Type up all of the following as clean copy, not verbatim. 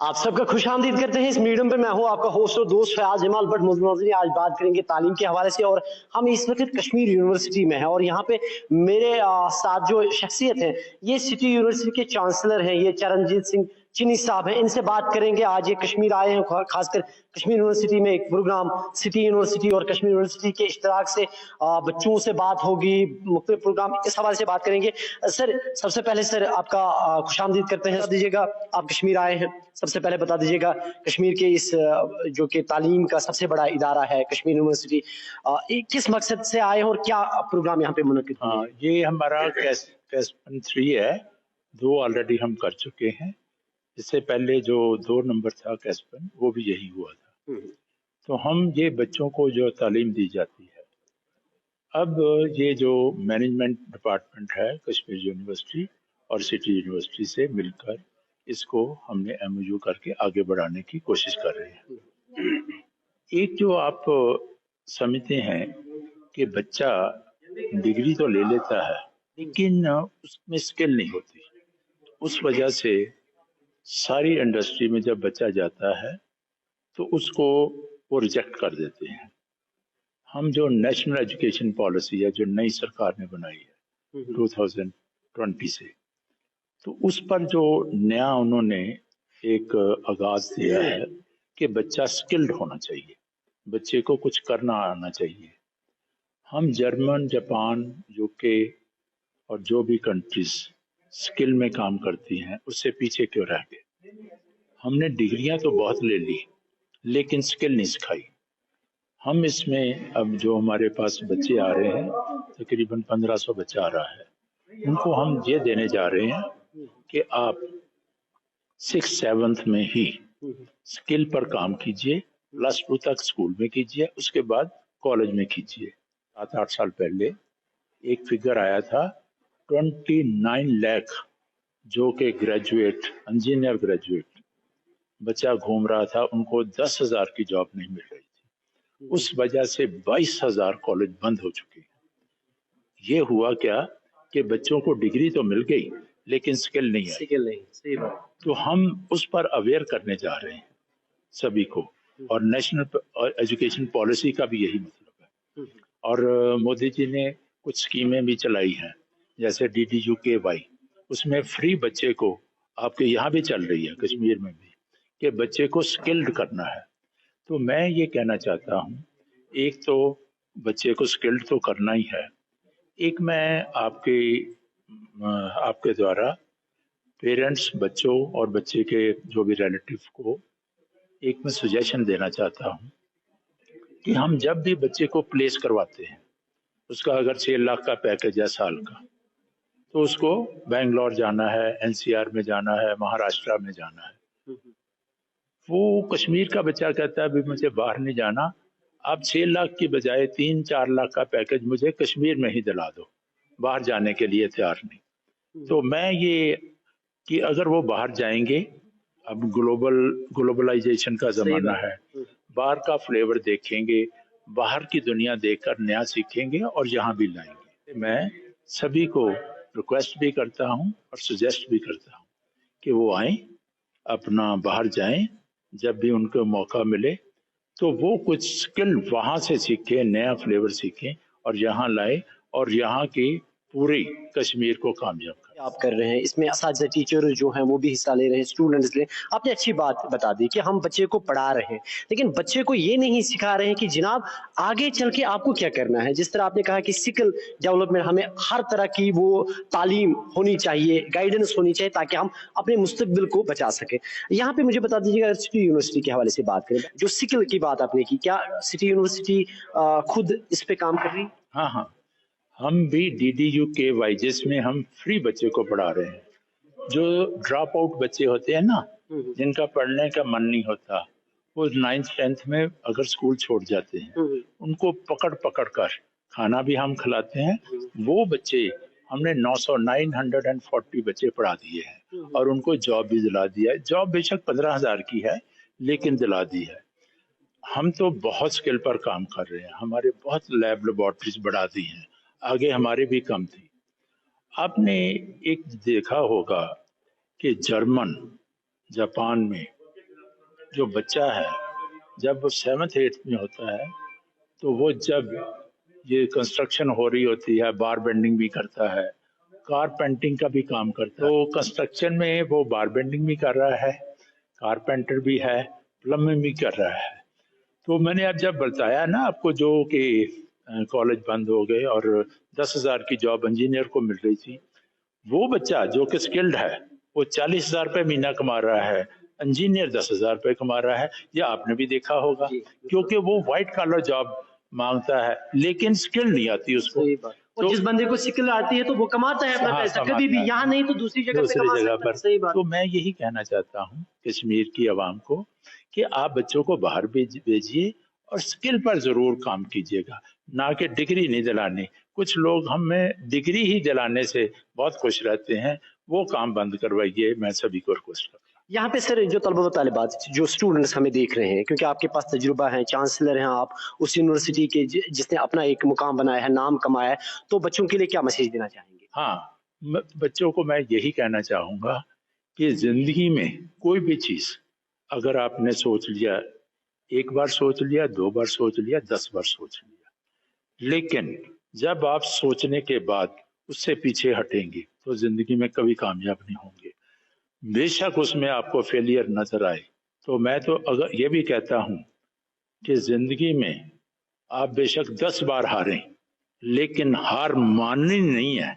आप सबका खुश आमदीद करते हैं इस मीडियम पे। मैं हूं आपका होस्ट और दोस्त फयाज जमाल बट मुज़म्मिल। आज बात करेंगे तालीम के हवाले से, और हम इस वक्त कश्मीर यूनिवर्सिटी में हैं और यहाँ पे मेरे साथ जो शख्सियत है ये सिटी यूनिवर्सिटी के चांसलर हैं, ये चरणजीत सिंह चीनी साहब हैं। इनसे बात करेंगे। आज ये कश्मीर आए हैं, खासकर कश्मीर यूनिवर्सिटी में एक प्रोग्राम सिटी यूनिवर्सिटी और कश्मीर यूनिवर्सिटी के इश्तराक से बच्चों से बात होगी, मुख्तलिफ प्रोग्राम इस हवाले से बात करेंगे। सर, सबसे पहले सर आपका खुशामदीद करते हैं। बता दीजिएगा, आप कश्मीर आए हैं, सबसे पहले बता दीजिएगा कश्मीर के इस जो कि तालीम का सबसे बड़ा इदारा है कश्मीर यूनिवर्सिटी, किस मकसद से आए हैं और क्या प्रोग्राम यहाँ पे मुनक्किद हुए? हाँ, ये हमारा कैस्पन 3 है। 2 ऑलरेडी हम कर चुके हैं। इससे पहले जो 2 नंबर था कैस्पन, वो भी यही हुआ था। तो हम ये बच्चों को जो तालीम दी जाती है, अब ये जो मैनेजमेंट डिपार्टमेंट है कश्मीर यूनिवर्सिटी और सिटी यूनिवर्सिटी से मिलकर इसको हमने MOU करके आगे बढ़ाने की कोशिश कर रहे हैं। एक जो आप समझते हैं कि बच्चा डिग्री तो ले लेता है लेकिन उसमें स्किल नहीं होती, उस वजह से सारी इंडस्ट्री में जब बच्चा जाता है तो उसको वो रिजेक्ट कर देते हैं। हम जो नेशनल एजुकेशन पॉलिसी है जो नई सरकार ने बनाई है 2020 से, तो उस पर जो नया उन्होंने एक आगाज दिया है कि बच्चा स्किल्ड होना चाहिए, बच्चे को कुछ करना आना चाहिए। हम जर्मन, जापान, UK और जो भी कंट्रीज स्किल में काम करती हैं उससे पीछे क्यों रह गए? हमने डिग्रियां तो बहुत ले ली लेकिन स्किल नहीं सिखाई। हम इसमें अब जो हमारे पास बच्चे आ रहे हैं, तकरीबन 1500 बच्चा आ रहा है, उनको हम ये देने जा रहे हैं कि आप 6th-7th में ही स्किल पर काम कीजिए, +2 तक स्कूल में कीजिए, उसके बाद कॉलेज में कीजिए। 7-8 साल पहले एक फिगर आया था 29 लाख जो कि ग्रेजुएट, इंजीनियर ग्रेजुएट बच्चा घूम रहा था, उनको 10,000 की जॉब नहीं मिल रही थी। उस वजह से 22,000 कॉलेज बंद हो चुके हैं। ये हुआ क्या कि बच्चों को डिग्री तो मिल गई लेकिन स्किल नहीं आई। स्किल नहीं, सही बात। तो हम उस पर अवेयर करने जा रहे हैं सभी को, और नेशनल एजुकेशन पॉलिसी का भी यही मतलब है। और मोदी जी ने कुछ स्कीमें भी चलाई हैं, जैसे DDU-KY, उसमें फ्री बच्चे को, आपके यहाँ भी चल रही है कश्मीर में भी, कि बच्चे को स्किल्ड करना है। तो मैं ये कहना चाहता हूँ, एक तो बच्चे को स्किल्ड तो करना ही है, एक मैं आपके द्वारा पेरेंट्स, बच्चों और बच्चे के जो भी रिलेटिव को एक मैं सजेशन देना चाहता हूँ कि हम जब भी बच्चे को प्लेस करवाते हैं, उसका अगर 6 लाख का पैकेज है साल का, तो उसको बेंगलोर जाना है, NCR में जाना है, महाराष्ट्र में जाना है। वो कश्मीर का बच्चा कहता है अभी मुझे बाहर नहीं जाना, आप 6 लाख की बजाय 3-4 लाख का पैकेज मुझे कश्मीर में ही दिला दो, बाहर जाने के लिए तैयार नहीं। तो मैं ये कि अगर वो बाहर जाएंगे, अब ग्लोबलाइजेशन का जमाना है, बाहर का फ्लेवर देखेंगे, बाहर की दुनिया देखकर नया सीखेंगे और यहाँ भी लाएंगे। मैं सभी को रिक्वेस्ट भी करता हूँ और सजेस्ट भी करता हूँ कि वो आए, अपना बाहर जाएं, जब भी उनको मौका मिले तो वो कुछ स्किल वहाँ से सीखें, नया फ्लेवर सीखें और यहाँ लाए और यहाँ की पूरी कश्मीर को कामयाब करें। आप कर रहे हैं इसमें, असातिज़ा टीचर जो हैं वो भी हिस्सा ले रहे हैं, स्टूडेंट्स ले। आपने अच्छी बात बता दी कि हम बच्चे को पढ़ा रहे हैं लेकिन बच्चे को ये नहीं सिखा रहे हैं कि जनाब आगे चल के आपको क्या करना है। जिस तरह आपने कहा कि स्किल डेवलपमेंट, हमें हर तरह की वो तालीम होनी चाहिए, गाइडेंस होनी चाहिए ताकि हम अपने मुस्तकबिल को बचा सकें। यहाँ पे मुझे बता दीजिएगा, सिटी यूनिवर्सिटी के हवाले से बात करें, जो स्किल की बात आपने की, क्या सिटी यूनिवर्सिटी खुद इस पे काम कर रही? हाँ, हम भी DDU-KY जिसमें हम फ्री बच्चे को पढ़ा रहे हैं। जो ड्रॉप आउट बच्चे होते हैं ना, जिनका पढ़ने का मन नहीं होता, वो 9th-10th में अगर स्कूल छोड़ जाते हैं, उनको पकड़ कर खाना भी हम खिलाते हैं। वो बच्चे हमने 940 बच्चे पढ़ा दिए हैं और उनको जॉब भी दिला दिया है। जॉब बेशक 15,000 की है लेकिन दिला दी है। हम तो बहुत स्किल पर काम कर रहे हैं, हमारे बहुत लैब लेबोरेटरीज बढ़ा दी हैं, आगे हमारे भी कम थी। आपने एक देखा होगा कि जर्मन, जापान में जो बच्चा है जब वो 7th 8th में होता है तो वो जब ये कंस्ट्रक्शन हो रही होती है, बार बेंडिंग भी करता है, कारपेंटिंग का भी काम करता है। तो कंस्ट्रक्शन में वो बार बेंडिंग भी कर रहा है, कारपेंटर भी है, प्लम्बिंग भी कर रहा है। तो मैंने अब जब बताया ना आपको जो कि कॉलेज बंद हो गए और 10,000 की जॉब इंजीनियर को मिल रही थी, वो बच्चा जो कि स्किल्ड है वो 40,000 रुपये महीना कमा रहा है, इंजीनियर 10,000 रुपये कमा रहा है। ये आपने भी देखा होगा, क्योंकि वो व्हाइट कॉलर जॉब मांगता है लेकिन स्किल नहीं आती उसको। और जिस बंदे को स्किल आती है तो वो कमाता है अपना पैसा, कभी भी यहाँ नहीं तो दूसरी जगह पे कमा सकता है। सही बात। तो मैं यही कहना चाहता हूँ कश्मीर की आवाम को कि आप बच्चों को बाहर भेजिए और स्किल पर जरूर काम कीजिएगा, ना कि डिग्री नहीं दिलानी। कुछ लोग हमें डिग्री ही दिलाने से बहुत खुश रहते हैं, वो काम बंद करवाइए, मैं सभी को रिक्वेस्ट करता हूँ। यहाँ पे सर जो तलबा व तालिबात जो स्टूडेंट्स हमें देख रहे हैं, क्योंकि आपके पास तजुर्बा है, चांसलर हैं आप उस यूनिवर्सिटी के जिसने अपना एक मुकाम बनाया है, नाम कमाया है, तो बच्चों के लिए क्या मैसेज देना चाहेंगे? हाँ, बच्चों को मैं यही कहना चाहूँगा कि जिंदगी में कोई भी चीज़ अगर आपने सोच लिया, एक बार सोच लिया, 2 बार सोच लिया, 10 बार सोच लिया, लेकिन जब आप सोचने के बाद उससे पीछे हटेंगे तो जिंदगी में कभी कामयाब नहीं होंगे। बेशक उसमें आपको फेलियर नजर आए, तो मैं तो अगर ये भी कहता हूं कि जिंदगी में आप बेशक 10 बार हारें लेकिन हार माननी नहीं है।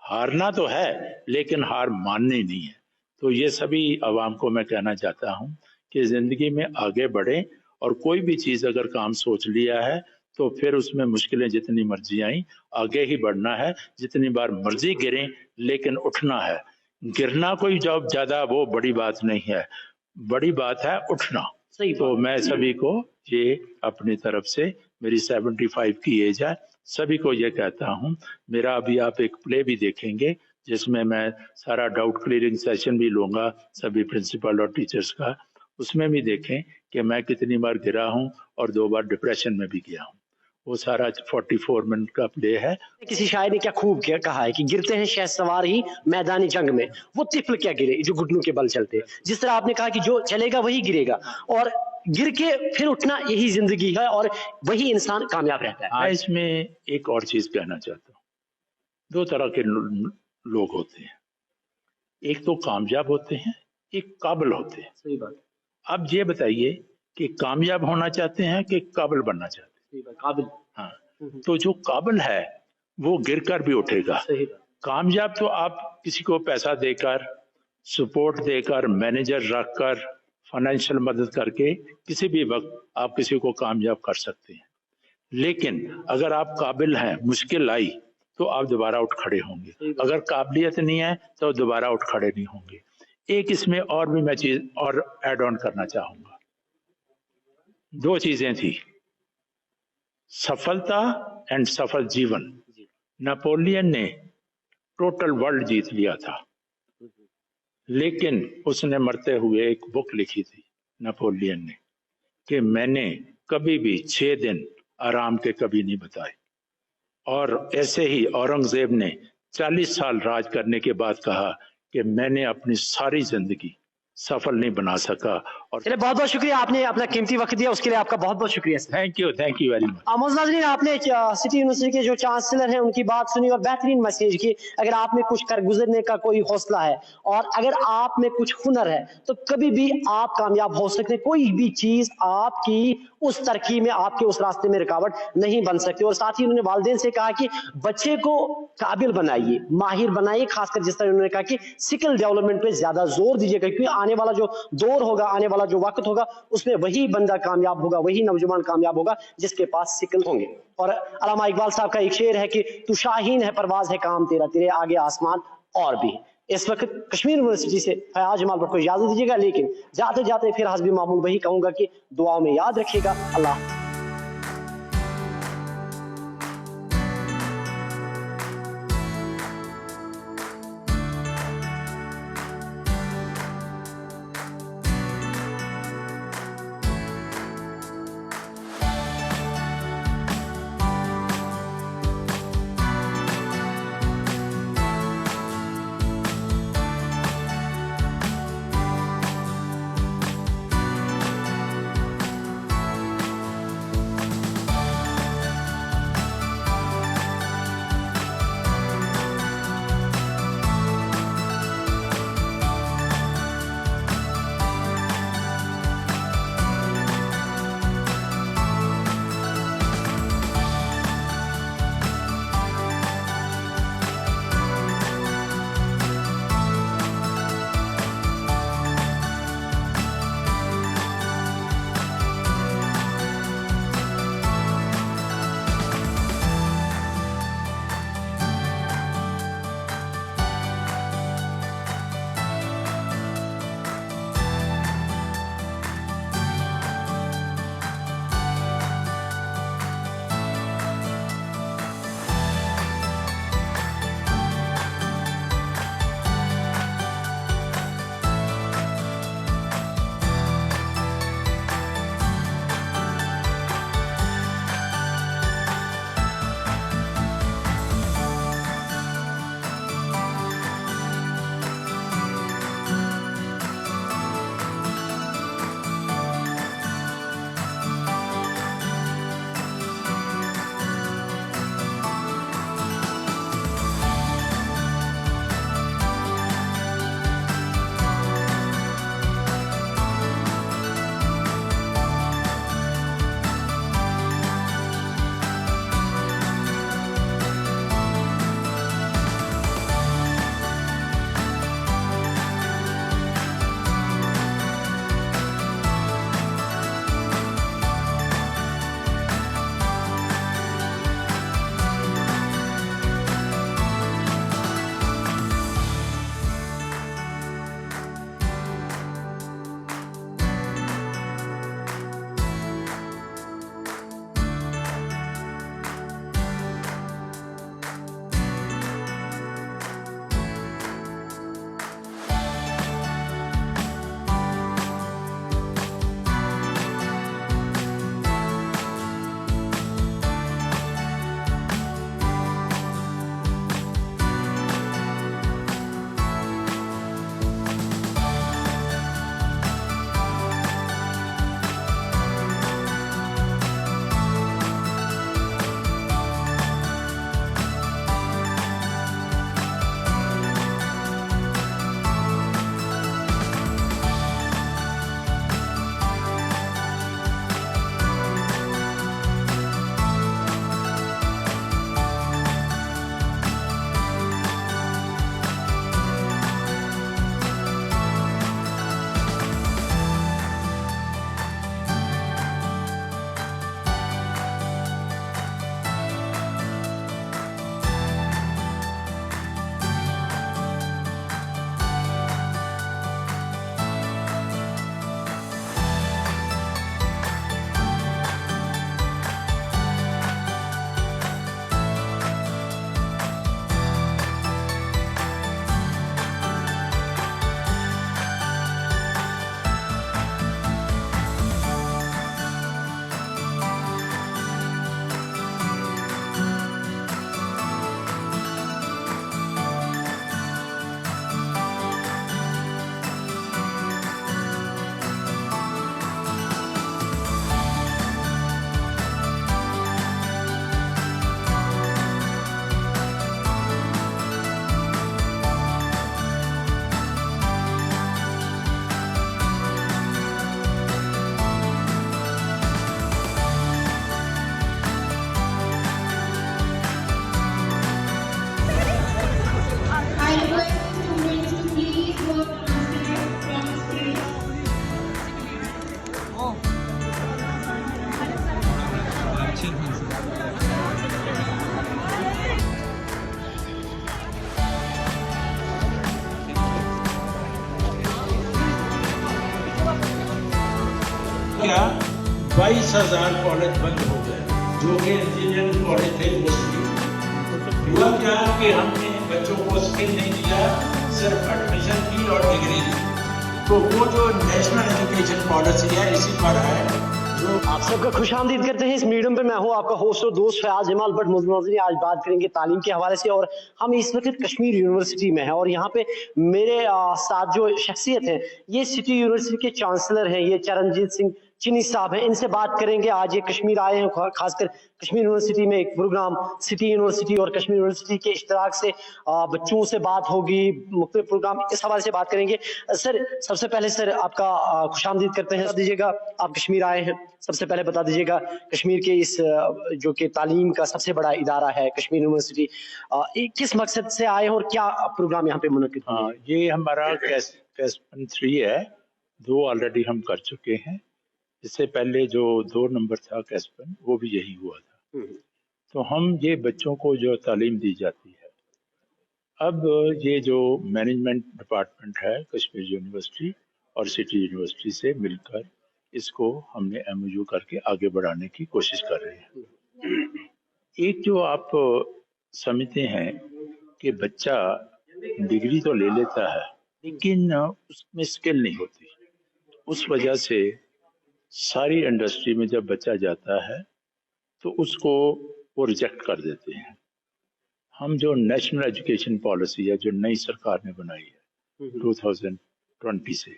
हारना तो है लेकिन हार माननी नहीं है। तो ये सभी आवाम को मैं कहना चाहता हूं कि जिंदगी में आगे बढ़ें और कोई भी चीज अगर काम सोच लिया है तो फिर उसमें मुश्किलें जितनी मर्जी आई आगे ही बढ़ना है। जितनी बार मर्जी गिरें लेकिन उठना है। गिरना कोई जॉब ज्यादा वो बड़ी बात नहीं है, बड़ी बात है उठना। सही तो मैं सभी को ये अपनी तरफ से, मेरी 75 की एज है, सभी को ये कहता हूँ। मेरा अभी आप एक प्ले भी देखेंगे जिसमें मैं सारा डाउट क्लियरिंग सेशन भी लूंगा सभी प्रिंसिपल और टीचर्स का। उसमें भी देखें कि मैं कितनी बार गिरा हूँ और 2 बार डिप्रेशन में भी गया हूँ। वो सारा 44 मिनट का प्ले है। किसी शायर ने क्या खूब क्या कहा है कि गिरते हैं शहसवार ही मैदानी जंग में, वो तिफल क्या गिरे जो घुटनों के बल चलते। जिस तरह आपने कहा कि जो चलेगा वही गिरेगा और गिर के फिर उठना, यही जिंदगी है और वही इंसान कामयाब रहता है। मैं इसमें एक और चीज कहना चाहता हूँ। 2 तरह के लोग होते हैं, एक तो कामयाब होते हैं, एक काबिल होते हैं। सही बात। अब ये बताइए कि कामयाब होना चाहते हैं कि काबिल बनना चाहते हैं? सही बात, काबिल। हाँ, तो जो काबिल है वो गिर कर भी उठेगा। सही बात। कामयाब तो आप किसी को पैसा देकर, सपोर्ट देकर, मैनेजर रखकर, फाइनेंशियल मदद करके किसी भी वक्त आप किसी को कामयाब कर सकते हैं। लेकिन अगर आप काबिल हैं, मुश्किल आई तो आप दोबारा उठ खड़े होंगे। अगर काबिलियत नहीं है तो दोबारा उठ खड़े नहीं होंगे। एक इसमें और भी मैं चीज और ऐड ऑन करना चाहूंगा। 2 चीजें थी, सफलता एंड सफल जीवन। नेपोलियन ने टोटल वर्ल्ड जीत लिया था, लेकिन उसने मरते हुए एक बुक लिखी थी नेपोलियन ने कि मैंने कभी भी 6 दिन आराम के कभी नहीं बताए। और ऐसे ही औरंगजेब ने 40 साल राज करने के बाद कहा कि मैंने अपनी सारी जिंदगी सफल नहीं बना सका। और चलिए, बहुत बहुत शुक्रिया, आपने अपना कीमती वक्त दिया, उसके लिए आपका बहुत बहुत शुक्रिया। Thank you very much. आमोज नाज़रीन, आपने सिटी यूनिवर्सिटी के जो चांसलर हैं उनकी बात सुनी और बेहतरीन मैसेज की। अगर आप में कुछ कर गुजरने का कोई हौसला है और अगर आप में कुछ हुनर है तो कभी भी आप कामयाब हो सकते हैं। कोई भी चीज आपकी उस तरक्की में, आपके उस रास्ते में रुकावट नहीं बन सकती। और साथ ही उन्होंने वालिदैन से कहा कि बच्चे को काबिल बनाइए, माहिर बनाइए, खासकर जिस तरह उन्होंने कहा कि स्किल डेवलपमेंट पे ज्यादा जोर दीजिएगा, क्योंकि आने वाला जो दौर होगा, आने वाला जो वक्त होगा, उसमें वही बंदा कामयाब होगा, वही नौजवान कामयाब होगा जिसके पास स्किल होंगे। और अल्लामा इकबाल साहब का एक शेर है कि तू शाहीन है, परवाज है काम तेरा, तेरे आगे आसमान और भी। इस वक्त कश्मीर यूनिवर्सिटी से फयाज जमाल को इजाजत दीजिएगा, लेकिन जाते जाते फिर हस्बी मामूल वही कहूंगा कि दुआओं में याद रखिएगा। अल्लाह। क्या 22,000 कॉलेज बंद हो गए, जो कि इंजीनियरिंग कॉलेज थे मोस्टली। हुआ क्या कि हमने बच्चों को स्किल नहीं दिया, सिर्फ एडमिशन की और डिग्री दी। तो वो जो नेशनल एजुकेशन पॉलिसी है इसी पर है जो आप सबका खुशामदीद करते हैं इस मीडियम पे। मैं हूं आपका होस्ट और दोस्त फयाज जमाल बट मुज़म्मिल। आज बात करेंगे तालीम के हवाले से और हम इस वक्त कश्मीर यूनिवर्सिटी में हैं और यहाँ पे मेरे साथ जो शख्सियत है ये सिटी यूनिवर्सिटी के चांसलर हैं, ये चरणजीत सिंह चीनी साहब हैं। इनसे बात करेंगे। आज ये कश्मीर आए हैं, खासकर कश्मीर यूनिवर्सिटी में एक प्रोग्राम सिटी यूनिवर्सिटी और कश्मीर यूनिवर्सिटी के इश्तराक से बच्चों से बात होगी, मुख्तलिफ प्रोग्राम इस हवाले से बात करेंगे। सर, सबसे पहले सर आपका खुशामदीद करते हैं। बता दीजिएगा, आप कश्मीर आए हैं, सबसे पहले बता दीजिएगा कश्मीर के इस जो कि तालीम का सबसे बड़ा इदारा है कश्मीर यूनिवर्सिटी, किस मकसद से आए हैं और क्या प्रोग्राम यहाँ पे मुनक्किद हुए? हाँ, ये हमारा कैस्पन 3 है, 2 ऑलरेडी हम कर चुके हैं। इससे पहले जो 2 नंबर था कैस्पन, वो भी यही हुआ था। तो हम ये बच्चों को जो तालीम दी जाती है, अब ये जो मैनेजमेंट डिपार्टमेंट है कश्मीर यूनिवर्सिटी और सिटी यूनिवर्सिटी से मिलकर इसको हमने MOU करके आगे बढ़ाने की कोशिश कर रहे हैं। एक जो आप समझते हैं कि बच्चा डिग्री तो ले लेता है लेकिन उसमें स्किल नहीं होती, उस वजह से सारी इंडस्ट्री में जब बच्चा जाता है तो उसको वो रिजेक्ट कर देते हैं। हम जो नेशनल एजुकेशन पॉलिसी है जो नई सरकार ने बनाई है 2020 से,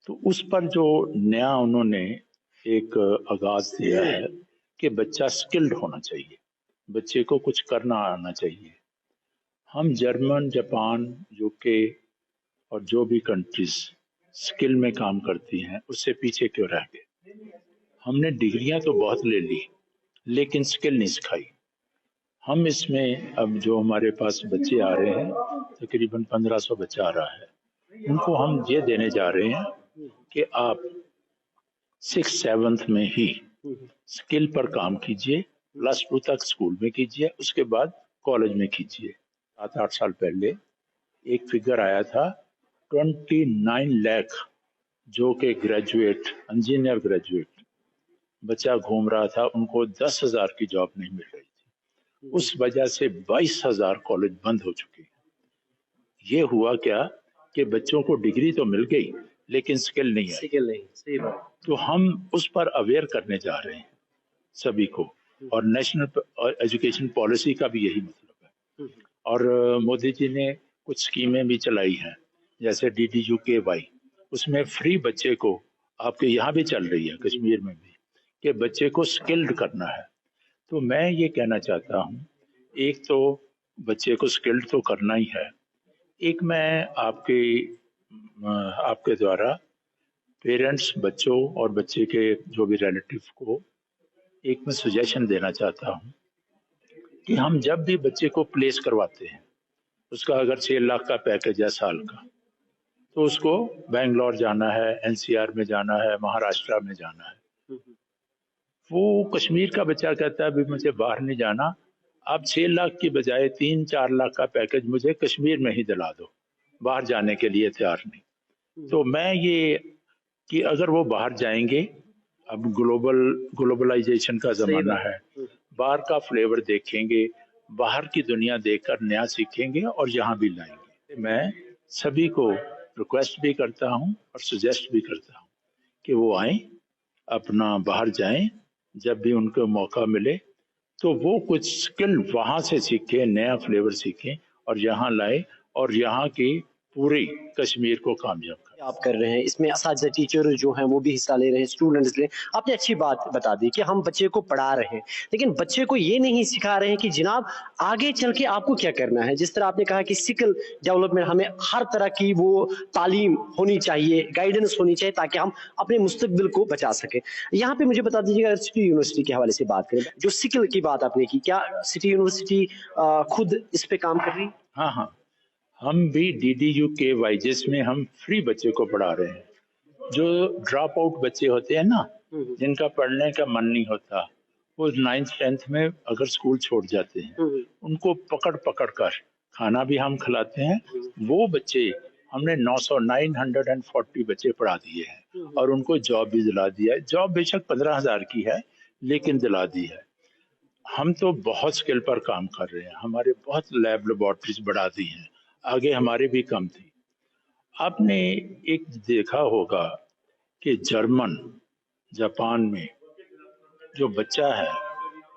तो उस पर जो नया उन्होंने एक आगाज दिया है कि बच्चा स्किल्ड होना चाहिए, बच्चे को कुछ करना आना चाहिए। हम जर्मन, जापान, UK और जो भी कंट्रीज स्किल में काम करती हैं उससे पीछे क्यों रह गए? हमने डिग्रियां तो बहुत ले ली लेकिन स्किल नहीं सिखाई। हम इसमें अब जो हमारे पास बच्चे आ रहे हैं, तकरीबन 1500 बच्चा आ रहा है, उनको हम ये देने जा रहे हैं कि आप 6th-7th में ही स्किल पर काम कीजिए, +2 तक स्कूल में कीजिए, उसके बाद कॉलेज में कीजिए। 7-8 साल पहले एक फिगर आया था 29 लाख जो कि ग्रेजुएट, इंजीनियर ग्रेजुएट बच्चा घूम रहा था, उनको 10,000 की जॉब नहीं मिल रही थी। उस वजह से 22,000 कॉलेज बंद हो चुके हैं। ये हुआ क्या कि बच्चों को डिग्री तो मिल गई लेकिन स्किल नहीं आई। स्किल नहीं, सही बात। तो हम उस पर अवेयर करने जा रहे हैं सभी को, और नेशनल एजुकेशन पॉलिसी का भी यही मतलब है। और मोदी जी ने कुछ स्कीमें भी चलाई हैं, जैसे DDU-KY, उसमें फ्री बच्चे को, आपके यहाँ भी चल रही है कश्मीर में भी, कि बच्चे को स्किल्ड करना है। तो मैं ये कहना चाहता हूँ, एक तो बच्चे को स्किल्ड तो करना ही है, एक मैं आपके द्वारा पेरेंट्स, बच्चों और बच्चे के जो भी रिलेटिव को एक मैं सजेशन देना चाहता हूँ कि हम जब भी बच्चे को प्लेस करवाते हैं, उसका अगर 6 लाख का पैकेज है साल का, तो उसको बेंगलोर जाना है, NCR में जाना है, महाराष्ट्र में जाना है। वो कश्मीर का बच्चा कहता है अभी मुझे बाहर नहीं जाना, आप 6 लाख की बजाय 3-4 लाख का पैकेज मुझे कश्मीर में ही दिला दो, बाहर जाने के लिए तैयार नहीं। तो मैं ये कि अगर वो बाहर जाएंगे, अब ग्लोबलाइजेशन का जमाना है, बाहर का फ्लेवर देखेंगे, बाहर की दुनिया देखकर नया सीखेंगे और यहाँ भी लाएंगे। मैं सभी को रिक्वेस्ट भी करता हूँ और सजेस्ट भी करता हूँ कि वो आए, अपना बाहर जाएं, जब भी उनको मौका मिले तो वो कुछ स्किल वहाँ से सीखें, नया फ्लेवर सीखें और यहाँ लाए और यहाँ की पूरी कश्मीर को कामयाब करें। आप कर रहे हैं इसमें असातिज़ा, टीचर जो हैं वो भी हिस्सा ले रहे हैं, स्टूडेंट्स ले। आपने अच्छी बात बता दी कि हम बच्चे को पढ़ा रहे हैं लेकिन बच्चे को ये नहीं सिखा रहे हैं कि जनाब आगे चल के आपको क्या करना है। जिस तरह आपने कहा कि स्किल डेवलपमेंट, हमें हर तरह की वो तालीम होनी चाहिए, गाइडेंस होनी चाहिए ताकि हम अपने मुस्तकबिल को बचा सकें। यहाँ पे मुझे बता दीजिएगा, सिटी यूनिवर्सिटी के हवाले से बात करें, जो स्किल की बात आपने की, क्या सिटी यूनिवर्सिटी खुद इस पे काम कर रही? हाँ, हम भी DDU-KY जिसमें हम फ्री बच्चे को पढ़ा रहे हैं। जो ड्रॉप आउट बच्चे होते हैं ना, जिनका पढ़ने का मन नहीं होता, वो 9th-10th में अगर स्कूल छोड़ जाते हैं, उनको पकड़ कर खाना भी हम खिलाते हैं। वो बच्चे हमने 940 बच्चे पढ़ा दिए हैं और उनको जॉब भी दिला दिया है। जॉब बेशक 15,000 की है लेकिन दिला दी है। हम तो बहुत स्किल पर काम कर रहे हैं, हमारे बहुत लैब लेबोरेटरीज बढ़ा दी हैं, आगे हमारे भी कम थी। आपने एक देखा होगा कि जर्मन जापान में जो बच्चा है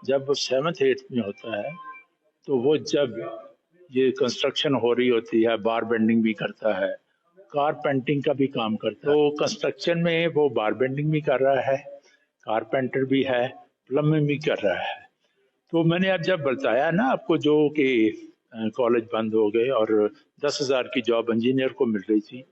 जब वो 7th 8th में होता है तो वो जब ये कंस्ट्रक्शन हो रही होती है, बार बेंडिंग भी करता है, कारपेंटिंग का भी काम करता है। तो कंस्ट्रक्शन में वो बार बेंडिंग भी कर रहा है, कारपेंटर भी है, प्लम्बिंग भी कर रहा है। तो मैंने अब जब बताया ना आपको जो कि कॉलेज बंद हो गए और 10,000 की जॉब इंजीनियर को मिल रही थी,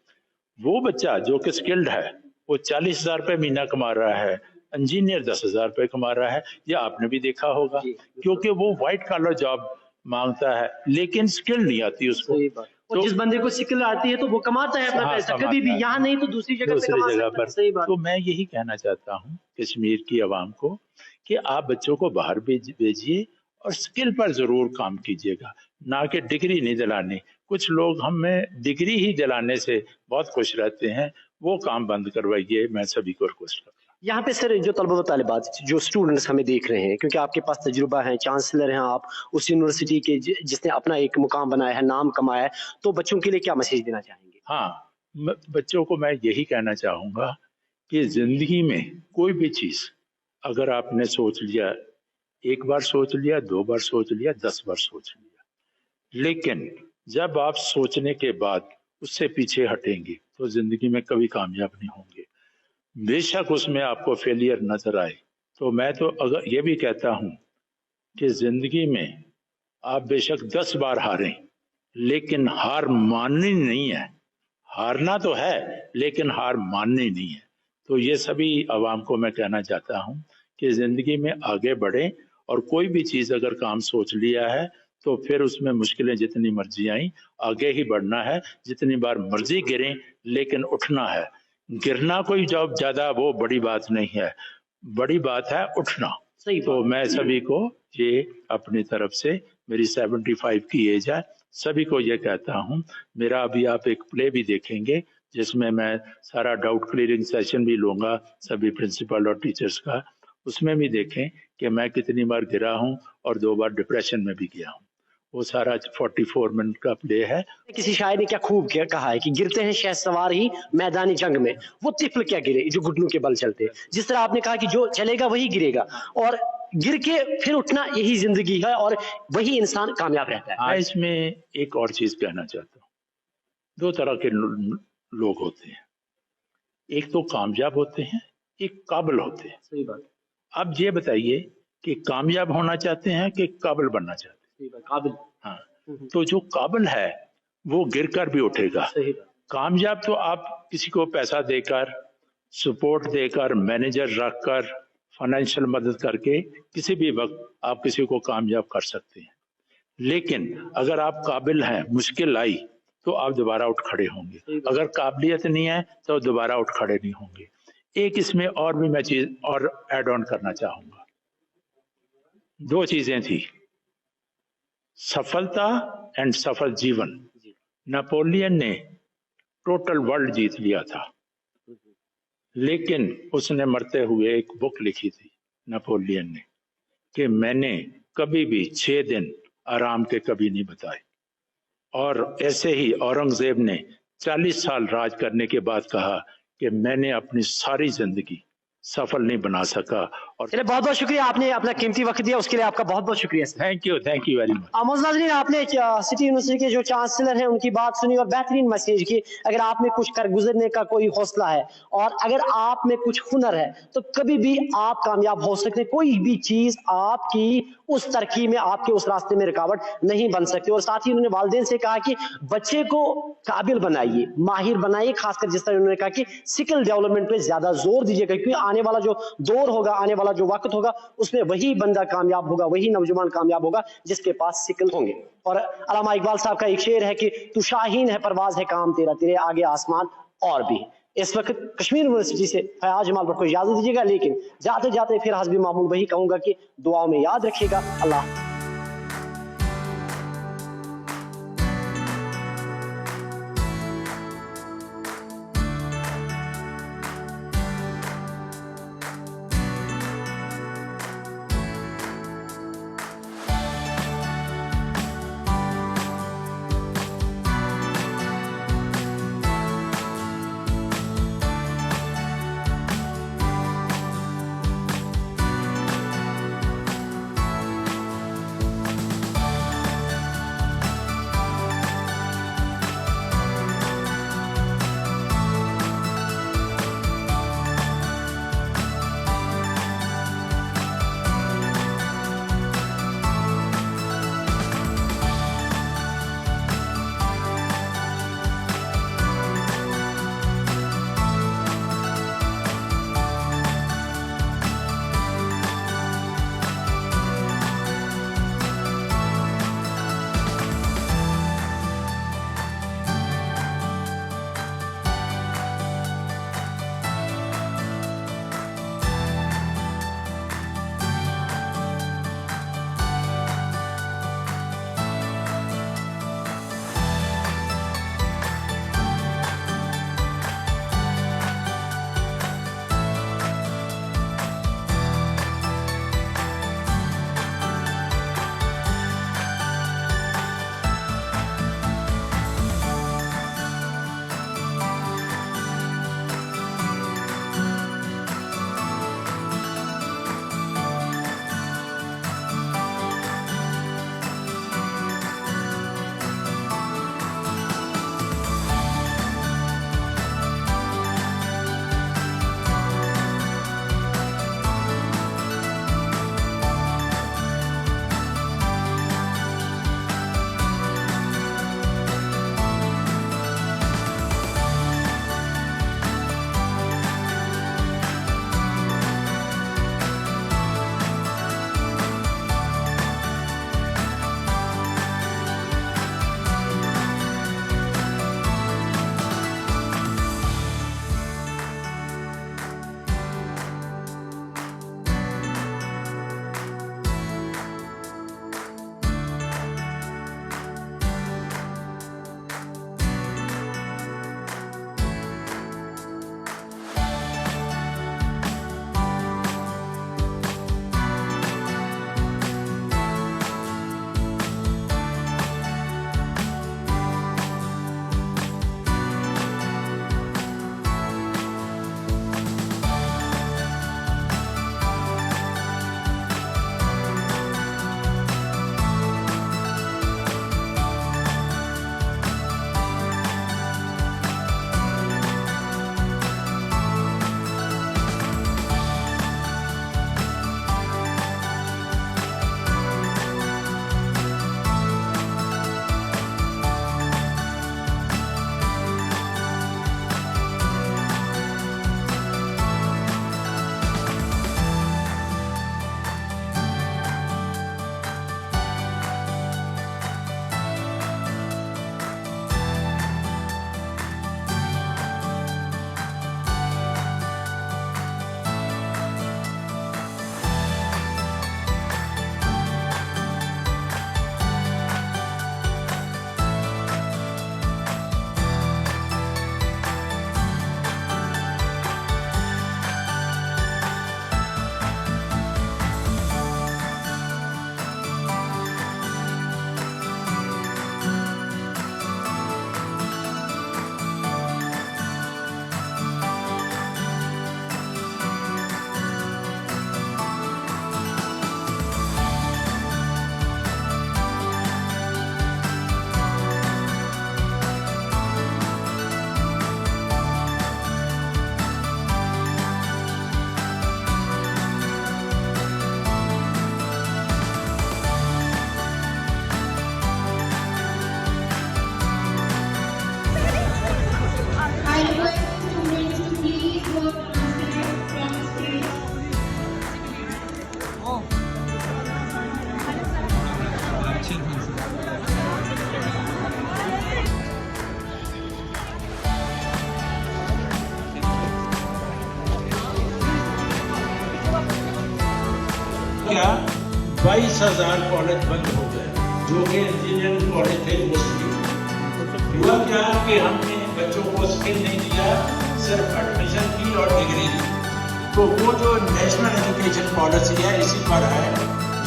वो बच्चा जो कि स्किल्ड है वो 40,000 रुपये महीना कमा रहा है, इंजीनियर 10,000 रुपये कमा रहा है। ये आपने भी देखा होगा क्योंकि वो व्हाइट कॉलर जॉब मांगता है लेकिन स्किल नहीं आती उसको। और जिस बंदे को स्किल आती है तो वो कमाता है अपना पैसा, कभी भी यहाँ नहीं तो दूसरी जगह पे कमा सकता है। सही बात। तो मैं यही कहना चाहता हूँ कश्मीर की आवाम को कि आप बच्चों को बाहर भेजिए और स्किल पर जरूर काम कीजिएगा, ना कि डिग्री नहीं दिलानी। कुछ लोग हमें डिग्री ही दिलाने से बहुत खुश रहते हैं, वो काम बंद करवाइए, मैं सभी को रिक्वेस्ट करता हूँ। यहाँ पे सर जो तलबा व तालिबात जो स्टूडेंट्स हमें देख रहे हैं, क्योंकि आपके पास तजुर्बा है, चांसलर हैं आप उस यूनिवर्सिटी के जिसने अपना एक मुकाम बनाया है, नाम कमाया है, तो बच्चों के लिए क्या मैसेज देना चाहेंगे? हाँ, बच्चों को मैं यही कहना चाहूँगा कि जिंदगी में कोई भी चीज़ अगर आपने सोच लिया, एक बार सोच लिया, 2 बार सोच लिया, 10 बार सोच लिया, लेकिन जब आप सोचने के बाद उससे पीछे हटेंगे तो जिंदगी में कभी कामयाब नहीं होंगे। बेशक उसमें आपको फेलियर नजर आए, तो मैं तो अगर ये भी कहता हूं कि जिंदगी में आप बेशक 10 बार हारें लेकिन हार माननी नहीं है। हारना तो है लेकिन हार माननी नहीं है। तो ये सभी आवाम को मैं कहना चाहता हूं कि जिंदगी में आगे बढ़ें और कोई भी चीज अगर काम सोच लिया है तो फिर उसमें मुश्किलें जितनी मर्जी आई आगे ही बढ़ना है। जितनी बार मर्जी गिरें लेकिन उठना है। गिरना कोई जॉब ज्यादा वो बड़ी बात नहीं है, बड़ी बात है उठना। सही तो मैं सभी को ये अपनी तरफ से, मेरी 75 की एज है, सभी को ये कहता हूँ। मेरा अभी आप एक प्ले भी देखेंगे जिसमें मैं सारा डाउट क्लियरिंग सेशन भी लूंगा सभी प्रिंसिपल और टीचर्स का। उसमें भी देखें कि मैं कितनी बार गिरा हूँ और 2 बार डिप्रेशन में भी गया हूँ। वो सारा 44 मिनट का प्ले है। किसी शायर ने क्या खूब क्या कहा है कि गिरते हैं शहसवार ही मैदानी जंग में, वो तिफल क्या गिरे जो घुटनों के बल चलते। जिस तरह आपने कहा कि जो चलेगा वही गिरेगा और गिर के फिर उठना, यही जिंदगी है और वही इंसान कामयाब रहता है। मैं इसमें एक और चीज कहना चाहता हूँ। 2 तरह के लोग होते हैं, एक तो कामयाब होते हैं, एक काबिल होते हैं। सही बात। अब ये बताइए कि कामयाब होना चाहते हैं कि काबिल बनना चाहते हैं? सही बात, काबिल। हाँ, तो जो काबिल है वो गिर कर भी उठेगा। सही बात। कामयाब तो आप किसी को पैसा देकर, सपोर्ट देकर, मैनेजर रखकर, फाइनेंशियल मदद करके किसी भी वक्त आप किसी को कामयाब कर सकते हैं। लेकिन अगर आप काबिल हैं, मुश्किल आई तो आप दोबारा उठ खड़े होंगे। अगर काबिलियत नहीं है तो दोबारा उठ खड़े नहीं होंगे। एक इसमें और भी मैं चीज और ऐड ऑन करना चाहूंगा। 2 चीजें थी, सफलता एंड सफल जीवन। नेपोलियन ने टोटल वर्ल्ड जीत लिया था, लेकिन उसने मरते हुए एक बुक लिखी थी नेपोलियन ने कि मैंने कभी भी 6 दिन आराम के कभी नहीं बताए। और ऐसे ही औरंगजेब ने 40 साल राज करने के बाद कहा कि मैंने अपनी सारी जिंदगी सफल नहीं बना सका। और चलिए, बहुत बहुत शुक्रिया, आपने अपना कीमती वक्त दिया, उसके लिए आपका बहुत बहुत शुक्रिया। Thank you very much. आमोज नाज़रीन, आपने सिटी यूनिवर्सिटी के जो चांसलर हैं उनकी बात सुनी और बेहतरीन मैसेज की। अगर आप में कुछ कर गुजरने का कोई हौसला है और अगर आप में कुछ हुनर है तो कभी भी आप कामयाब हो सकते हैं। कोई भी चीज आपकी उस तरक्की में, आपके उस रास्ते में रुकावट नहीं बन सकती। और साथ ही उन्होंने वालिदैन से कहा कि बच्चे को काबिल बनाइए, माहिर बनाइए, खासकर जिस तरह उन्होंने कहा कि स्किल डेवलपमेंट पे ज्यादा जोर दीजिएगा, क्योंकि आने वाला जो दौर होगा, आने वाला जो वक्त होगा, उसमें वही बंदा कामयाब होगा, वही नौजवान कामयाब होगा जिसके पास स्किल होंगे। और अल्लामा इकबाल साहब का एक शेर है कि तू शाहीन है, परवाज है काम तेरा, तेरे आगे आसमान और भी। इस वक्त कश्मीर यूनिवर्सिटी से फयाज जमाल को इजाजत दीजिएगा, लेकिन जाते जाते फिर हस्बी मामूल वही कहूंगा कि दुआओं में याद रखिएगा। अल्लाह। 22,000 कॉलेज बंद हो गए, जो कि इंजीनियरिंग कॉलेज थे मोस्टली। हुआ क्या कि हमने बच्चों को स्किल नहीं दिया, सिर्फ एडमिशन की और डिग्री दी। तो वो जो नेशनल एजुकेशन पॉलिसी है इसी पर है,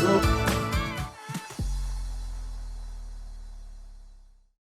जो